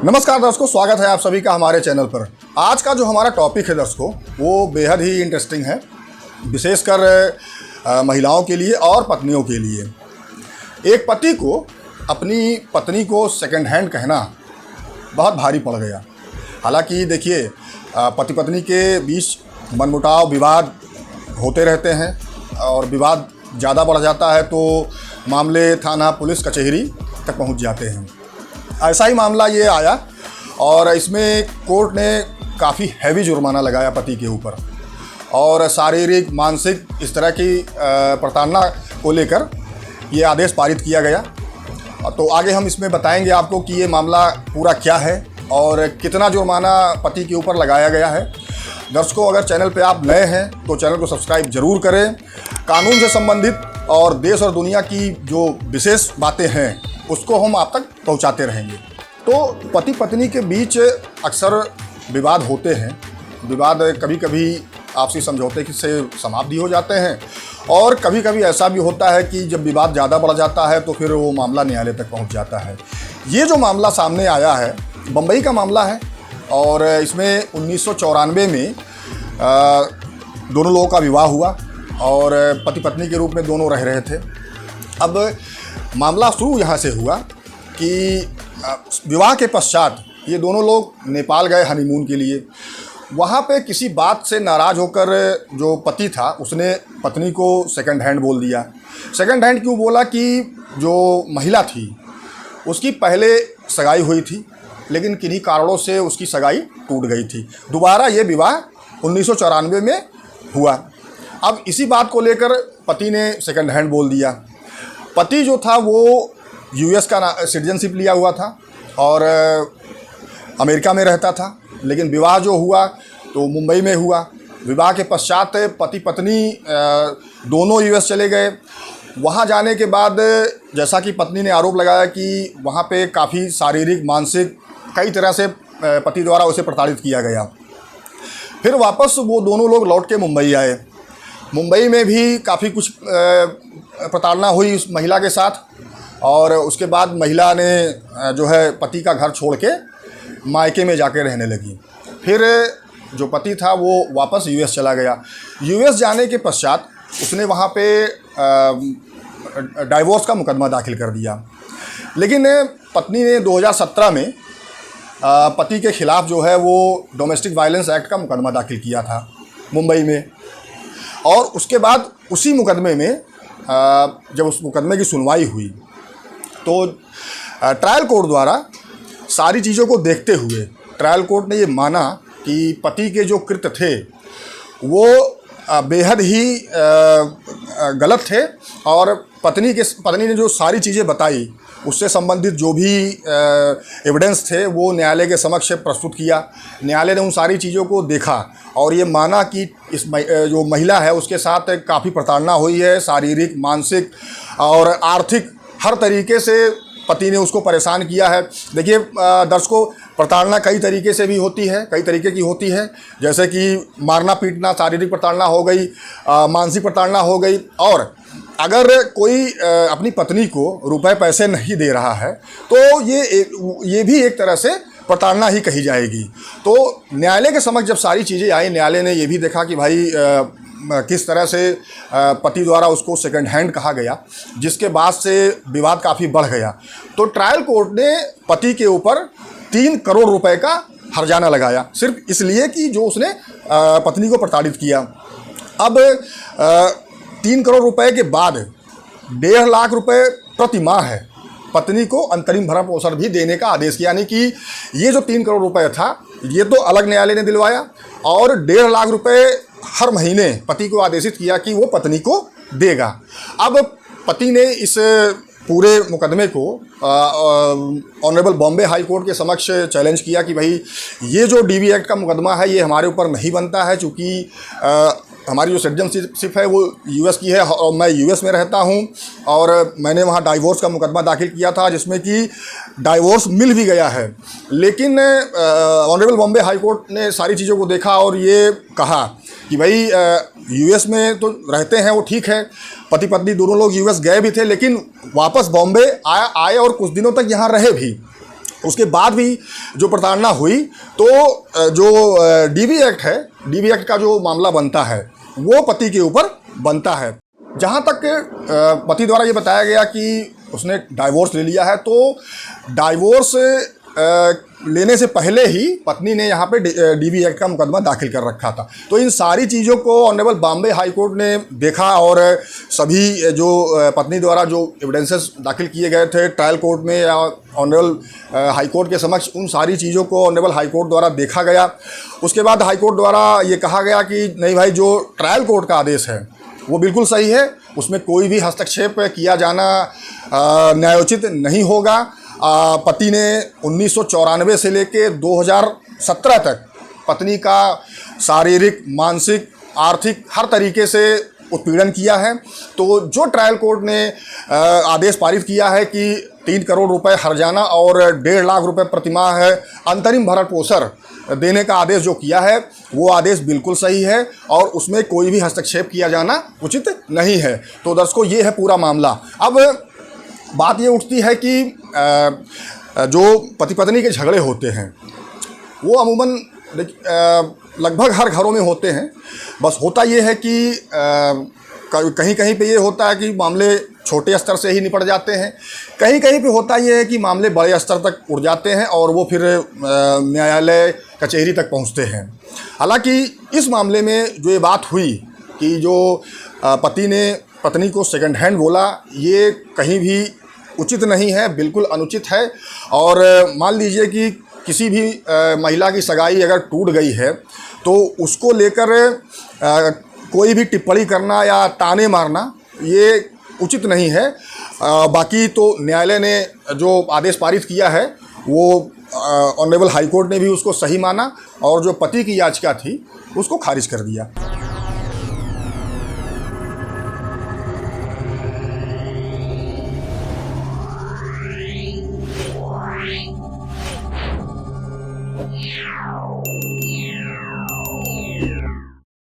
नमस्कार दर्शकों, स्वागत है आप सभी का हमारे चैनल पर। आज का जो हमारा टॉपिक है दर्शकों, वो बेहद ही इंटरेस्टिंग है, विशेषकर महिलाओं के लिए और पत्नियों के लिए। एक पति को अपनी पत्नी को सेकंड हैंड कहना बहुत भारी पड़ गया। हालांकि देखिए, पति पत्नी के बीच मनमुटाव, विवाद होते रहते हैं और विवाद ज़्यादा बढ़ जाता है तो मामले थाना, पुलिस, कचहरी तक पहुंच जाते हैं। ऐसा ही मामला ये आया और इसमें कोर्ट ने काफ़ी हैवी जुर्माना लगाया पति के ऊपर और शारीरिक, मानसिक इस तरह की प्रताड़ना को लेकर ये आदेश पारित किया गया। तो आगे हम इसमें बताएंगे आपको कि ये मामला पूरा क्या है और कितना जुर्माना पति के ऊपर लगाया गया है। दर्शकों, अगर चैनल पे आप नए हैं तो चैनल को सब्सक्राइब जरूर करें। कानून से संबंधित और देश और दुनिया की जो विशेष बातें हैं उसको हम आप तक पहुंचाते रहेंगे। तो पति पत्नी के बीच अक्सर विवाद होते हैं। विवाद कभी कभी आपसी समझौते से समाप्त भी हो जाते हैं और कभी कभी ऐसा भी होता है कि जब विवाद ज़्यादा बढ़ जाता है तो फिर वो मामला न्यायालय तक पहुंच जाता है। ये जो मामला सामने आया है, बम्बई का मामला है और इसमें 1994 में दोनों लोगों का विवाह हुआ और पति पत्नी के रूप में दोनों रह रहे थे। अब मामला शुरू यहाँ से हुआ कि विवाह के पश्चात ये दोनों लोग नेपाल गए हनीमून के लिए। वहाँ पे किसी बात से नाराज़ होकर जो पति था उसने पत्नी को सेकंड हैंड बोल दिया। सेकंड हैंड क्यों बोला कि जो महिला थी उसकी पहले सगाई हुई थी, लेकिन किन्हीं कारणों से उसकी सगाई टूट गई थी। दोबारा ये विवाह 1994 में हुआ। अब इसी बात को लेकर पति ने सेकंड हैंड बोल दिया। पति जो था वो यूएस का सिटीजनशिप लिया हुआ था और अमेरिका में रहता था, लेकिन विवाह जो हुआ तो मुंबई में हुआ। विवाह के पश्चात पति पत्नी दोनों यूएस चले गए। वहाँ जाने के बाद जैसा कि पत्नी ने आरोप लगाया कि वहाँ पे काफ़ी शारीरिक, मानसिक कई तरह से पति द्वारा उसे प्रताड़ित किया गया। फिर वापस वो दोनों लोग लौट के मुंबई आए। मुंबई में भी काफ़ी कुछ प्रताड़ना हुई उस महिला के साथ और उसके बाद महिला ने जो है पति का घर छोड़ के मायके में जाके रहने लगी। फिर जो पति था वो वापस यूएस चला गया। यूएस जाने के पश्चात उसने वहाँ पे डाइवोर्स का मुकदमा दाखिल कर दिया, लेकिन पत्नी ने 2017 में पति के ख़िलाफ़ जो है वो डोमेस्टिक वायलेंस एक्ट का मुकदमा दाखिल किया था मुंबई में। और उसके बाद उसी मुकदमे में जब उस मुकदमे की सुनवाई हुई तो ट्रायल कोर्ट द्वारा सारी चीज़ों को देखते हुए ट्रायल कोर्ट ने ये माना कि पति के जो कृत्य थे वो बेहद ही गलत थे और पत्नी ने जो सारी चीज़ें बताई उससे संबंधित जो भी एविडेंस थे वो न्यायालय के समक्ष प्रस्तुत किया। न्यायालय ने उन सारी चीज़ों को देखा और ये माना कि इस जो महिला है उसके साथ काफ़ी प्रताड़ना हुई है, शारीरिक, मानसिक और आर्थिक हर तरीके से पति ने उसको परेशान किया है। देखिए दर्शकों, प्रताड़ना कई तरीके से भी होती है, कई तरीके की होती है, जैसे कि मारना पीटना, शारीरिक प्रताड़ना हो गई, मानसिक प्रताड़ना हो गई। और अगर कोई अपनी पत्नी को रुपए पैसे नहीं दे रहा है तो ये भी एक तरह से प्रताड़ना ही कही जाएगी। तो न्यायालय के समक्ष जब सारी चीज़ें आई, न्यायालय ने ये भी देखा कि भाई किस तरह से पति द्वारा उसको सेकंड हैंड कहा गया, जिसके बाद से विवाद काफ़ी बढ़ गया। तो ट्रायल कोर्ट ने पति के ऊपर 3 करोड़ रुपए का हर्जाना लगाया, सिर्फ इसलिए कि जो उसने पत्नी को प्रताड़ित किया। अब 3 करोड़ रुपए के बाद 1.5 लाख रुपए प्रति माह है पत्नी को अंतरिम भरण पोषण भी देने का आदेश किया। यानी कि ये जो 3 करोड़ रुपए था ये तो अलग न्यायालय ने दिलवाया और 1.5 लाख रुपए हर महीने पति को आदेशित किया कि वो पत्नी को देगा। अब पति ने इस पूरे मुकदमे को ऑनरेबल बॉम्बे हाई कोर्ट के समक्ष चैलेंज किया कि भाई ये जो डीवी एक्ट का मुकदमा है ये हमारे ऊपर नहीं बनता है, चूँकि हमारी जो सिटीजनशिप है वो यूएस की है और मैं यूएस में रहता हूँ और मैंने वहाँ डाइवोर्स का मुकदमा दाखिल किया था जिसमें कि डाइवोर्स मिल भी गया है। लेकिन ऑनरेबल बॉम्बे हाई कोर्ट ने सारी चीज़ों को देखा और ये कहा कि भाई यूएस में तो रहते हैं वो ठीक है, पति पत्नी दोनों लोग यूएस गए भी थे, लेकिन वापस बॉम्बे आए और कुछ दिनों तक यहाँ रहे भी। उसके बाद भी जो प्रताड़ना हुई तो जो डीवी एक्ट है, डीवी एक्ट का जो मामला बनता है वो पति के ऊपर बनता है। जहाँ तक पति द्वारा ये बताया गया कि उसने डाइवोर्स ले लिया है, तो डाइवोर्स लेने से पहले ही पत्नी ने यहाँ पे डीवी एक्ट का मुकदमा दाखिल कर रखा था। तो इन सारी चीज़ों को ऑनरेबल बॉम्बे हाई कोर्ट ने देखा और सभी जो पत्नी द्वारा जो एविडेंसेस दाखिल किए गए थे ट्रायल कोर्ट में या ऑनरेबल हाई कोर्ट के समक्ष, उन सारी चीज़ों को ऑनरेबल हाई कोर्ट द्वारा देखा गया। उसके बाद हाई कोर्ट द्वारा ये कहा गया कि नहीं भाई, जो ट्रायल कोर्ट का आदेश है वो बिल्कुल सही है, उसमें कोई भी हस्तक्षेप किया जाना न्यायोचित नहीं होगा। पति ने 1994 से लेके 2017 तक पत्नी का शारीरिक, मानसिक, आर्थिक हर तरीके से उत्पीड़न किया है। तो जो ट्रायल कोर्ट ने आदेश पारित किया है कि 3 करोड़ रुपए हर्जाना और 1.5 लाख रुपए प्रतिमाह है अंतरिम भरण पोषण देने का आदेश जो किया है वो आदेश बिल्कुल सही है और उसमें कोई भी हस्तक्षेप किया जाना उचित नहीं है। तो दर्शकों, ये है पूरा मामला। अब बात ये उठती है कि जो पति पत्नी के झगड़े होते हैं वो अमूमन लगभग हर घरों में होते हैं। बस होता ये है कि कहीं कहीं पे ये होता है कि मामले छोटे स्तर से ही निपट जाते हैं, कहीं कहीं पे होता ये है कि मामले बड़े स्तर तक उठ जाते हैं और वो फिर न्यायालय कचहरी तक पहुंचते हैं। हालांकि इस मामले में जो ये बात हुई कि जो पति ने पत्नी को सेकंड हैंड बोला, ये कहीं भी उचित नहीं है, बिल्कुल अनुचित है। और मान लीजिए कि किसी भी महिला की सगाई अगर टूट गई है तो उसको लेकर कोई भी टिप्पणी करना या ताने मारना ये उचित नहीं है। बाकी तो न्यायालय ने जो आदेश पारित किया है वो ऑनरेबल हाई कोर्ट ने भी उसको सही माना और जो पति की याचिका थी उसको खारिज कर दिया। Yeah.